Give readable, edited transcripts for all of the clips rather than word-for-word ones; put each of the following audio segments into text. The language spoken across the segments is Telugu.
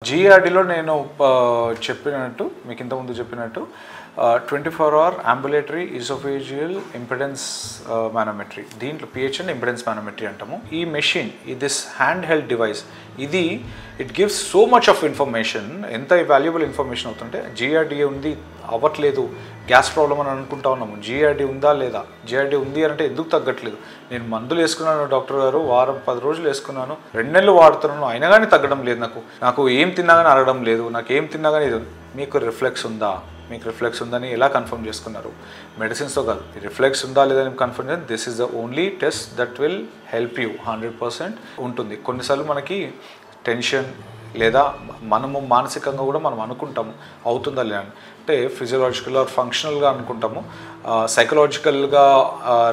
జీఆర్డీలో నేను చెప్పినట్టు మీకు ఇంతకుముందు చెప్పినట్టు 24-hour ambulatory esophageal impedance manometry దీంట్లో పిహెచ్ అండ్ ఇంపెడెన్స్ మానోమెట్రీ అంటాము. ఈ machine this hand held device ఇది it gives so much of information. ఎంత వాల్యుబుల్ ఇన్ఫర్మేషన్ అవుతుంటే జీఆర్డీ ఉంది అవ్వట్లేదు, గ్యాస్ ప్రాబ్లం అని అనుకుంటా ఉన్నాము, జీఆర్డీ ఉందా లేదా, జీఆర్డీ ఉంది అంటే ఎందుకు తగ్గట్లేదు, నేను మందులు వేసుకున్నాను డాక్టర్ గారు, వారం 10 రోజులు వేసుకున్నాను, 2 నెలలు వాడుతున్నాను అయినా కానీ తగ్గడం లేదు, నాకు ఏం తిన్నా కానీ అరగడం లేదు, నాకు ఏం తిన్నా కానీ ఇది. మీకు రిఫ్లెక్స్ ఉందా, మీకు రిఫ్లెక్స్ ఉందని ఎలా కన్ఫర్మ్ చేసుకున్నారు? మెడిసిన్స్తో కాదు, రిఫ్లెక్స్ ఉందా లేదని కన్ఫర్మ్ చేయాలి. This is the only test that will help you 100% ఉంటుంది. కొన్నిసార్లు మనకి టెన్షన్ లేదా మనము మానసికంగా కూడా మనం అనుకుంటాము అవుతుందా లేదా అంటే ఫిజియలాజికల్ ఆర్ ఫంక్షనల్గా అనుకుంటాము, సైకలాజికల్గా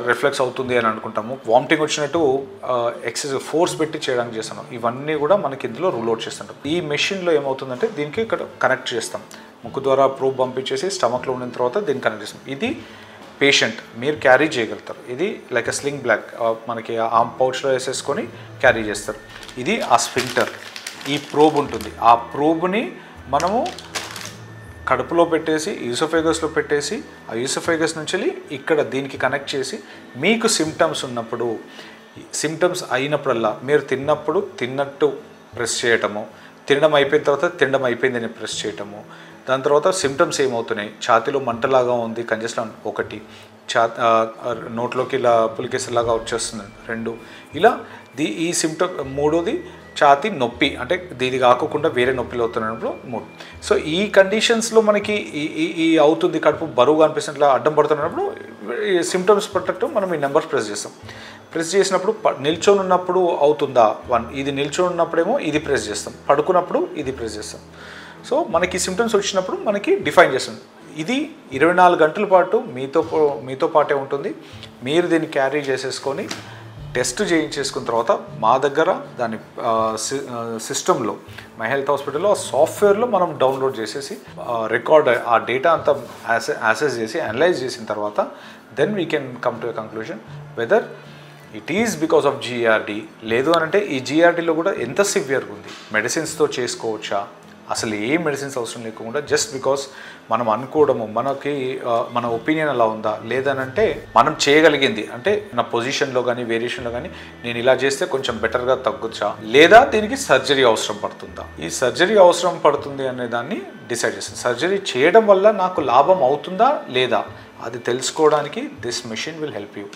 రిఫ్లెక్స్ అవుతుంది అని అనుకుంటాము, వామిటింగ్ వచ్చినట్టు ఎక్సెసివ్ ఫోర్స్ పెట్టి చేయడానికి చేస్తాను. ఇవన్నీ కూడా మనకి ఇందులో రూల్ అవుట్ చేస్తుంటాం. ఈ మెషిన్లో ఏమవుతుందంటే దీనికి ఇక్కడ కనెక్ట్ చేస్తాం, ముక్కు ద్వారా ప్రూబ్ పంపించేసి స్టమక్లో ఉన్న తర్వాత దీన్ని కనెక్ట్ చేస్తాం. ఇది పేషెంట్ మీరు క్యారీ చేయగలుగుతారు. ఇది లైక్ ఎ స్లింగ్ బ్లాక్ మనకి ఆ పౌచ్లో వేసేసుకొని క్యారీ చేస్తారు. ఇది ఆ స్ఫింక్టర్. ఈ ప్రోబ్ ఉంటుంది, ఆ ప్రోబ్ని మనము కడుపులో పెట్టేసి ఈసోఫేగస్లో పెట్టేసి ఆ ఈసోఫేగస్ నుంచి ఇక్కడ దీనికి కనెక్ట్ చేసి మీకు సిమ్టమ్స్ ఉన్నప్పుడు, సిమ్టమ్స్ అయినప్పుడల్లా మీరు తిన్నప్పుడు తిన్నట్టు ప్రెస్ చేయటము, తినడం అయిపోయిన తర్వాత తినడం అయిపోయిందని ప్రెస్ చేయటము, దాని తర్వాత సిమ్టమ్స్ ఏమవుతున్నాయి, ఛాతీలో మంటలాగా ఉంది కంజెషన్ 1, నోట్లోకి ఇలా పులికేసలాగా వచ్చేస్తుంది 2, ఇలా ఈ సిమ్టమ్ 3ది ఛాతీ నొప్పి అంటే దీది కాకుండా వేరే నొప్పిలు అవుతున్నప్పుడు 3. సో ఈ కండిషన్స్లో మనకి ఈ అవుతుంది, కడుపు బరువుగా అనిపిస్తున్నట్లు అడ్డం పడుతున్నప్పుడు సిమ్టమ్స్ పట్టట్టు మనం ఈ నెంబర్స్ ప్రెస్ చేస్తాం. ప్రెస్ చేసినప్పుడు నిల్చొని ఉన్నప్పుడు అవుతుందా 1, ఇది నిల్చొని ఉన్నప్పుడేమో ఇది ప్రెస్ చేస్తాం, పడుకున్నప్పుడు ఇది ప్రెస్ చేస్తాం. సో మనకి సిమ్టమ్స్ వచ్చినప్పుడు మనకి డిఫైన్ చేస్తుంది. ఇది 24 గంటల పాటు మీతో పాటే ఉంటుంది. మీరు దీన్ని క్యారీ చేసేసుకొని టెస్ట్ చేయించేసుకున్న తర్వాత మా దగ్గర దాని సిస్టంలో మై హెల్త్ హాస్పిటల్లో సాఫ్ట్వేర్లో మనం డౌన్లోడ్ చేసేసి రికార్డ్ ఆ డేటా అంతా యాసెస్ చేసి అనలైజ్ చేసిన తర్వాత then we can come to a conclusion whether it is because of GRD. లేదు అని అంటే ఈ జీఆర్డీలో కూడా ఎంత సివియర్గా ఉంది, మెడిసిన్స్తో చేసుకోవచ్చా, అసలు ఏ మెడిసిన్స్ అవసరం లేకుండా జస్ట్ బికాస్ మనం అనుకోవడము మనకి మన ఒపీనియన్ అలా ఉందా, లేదనంటే మనం చేయగలిగింది అంటే నా పొజిషన్లో కానీ వేరియేషన్లో కానీ నేను ఇలా చేస్తే కొంచెం బెటర్గా తగ్గొచ్చా, లేదా దీనికి సర్జరీ అవసరం పడుతుందా, ఈ సర్జరీ అవసరం పడుతుంది అనే దాన్ని డిసైడ్ చేస్తుంది. సర్జరీ చేయడం వల్ల నాకు లాభం అవుతుందా లేదా అది తెలుసుకోవడానికి this machine will help you.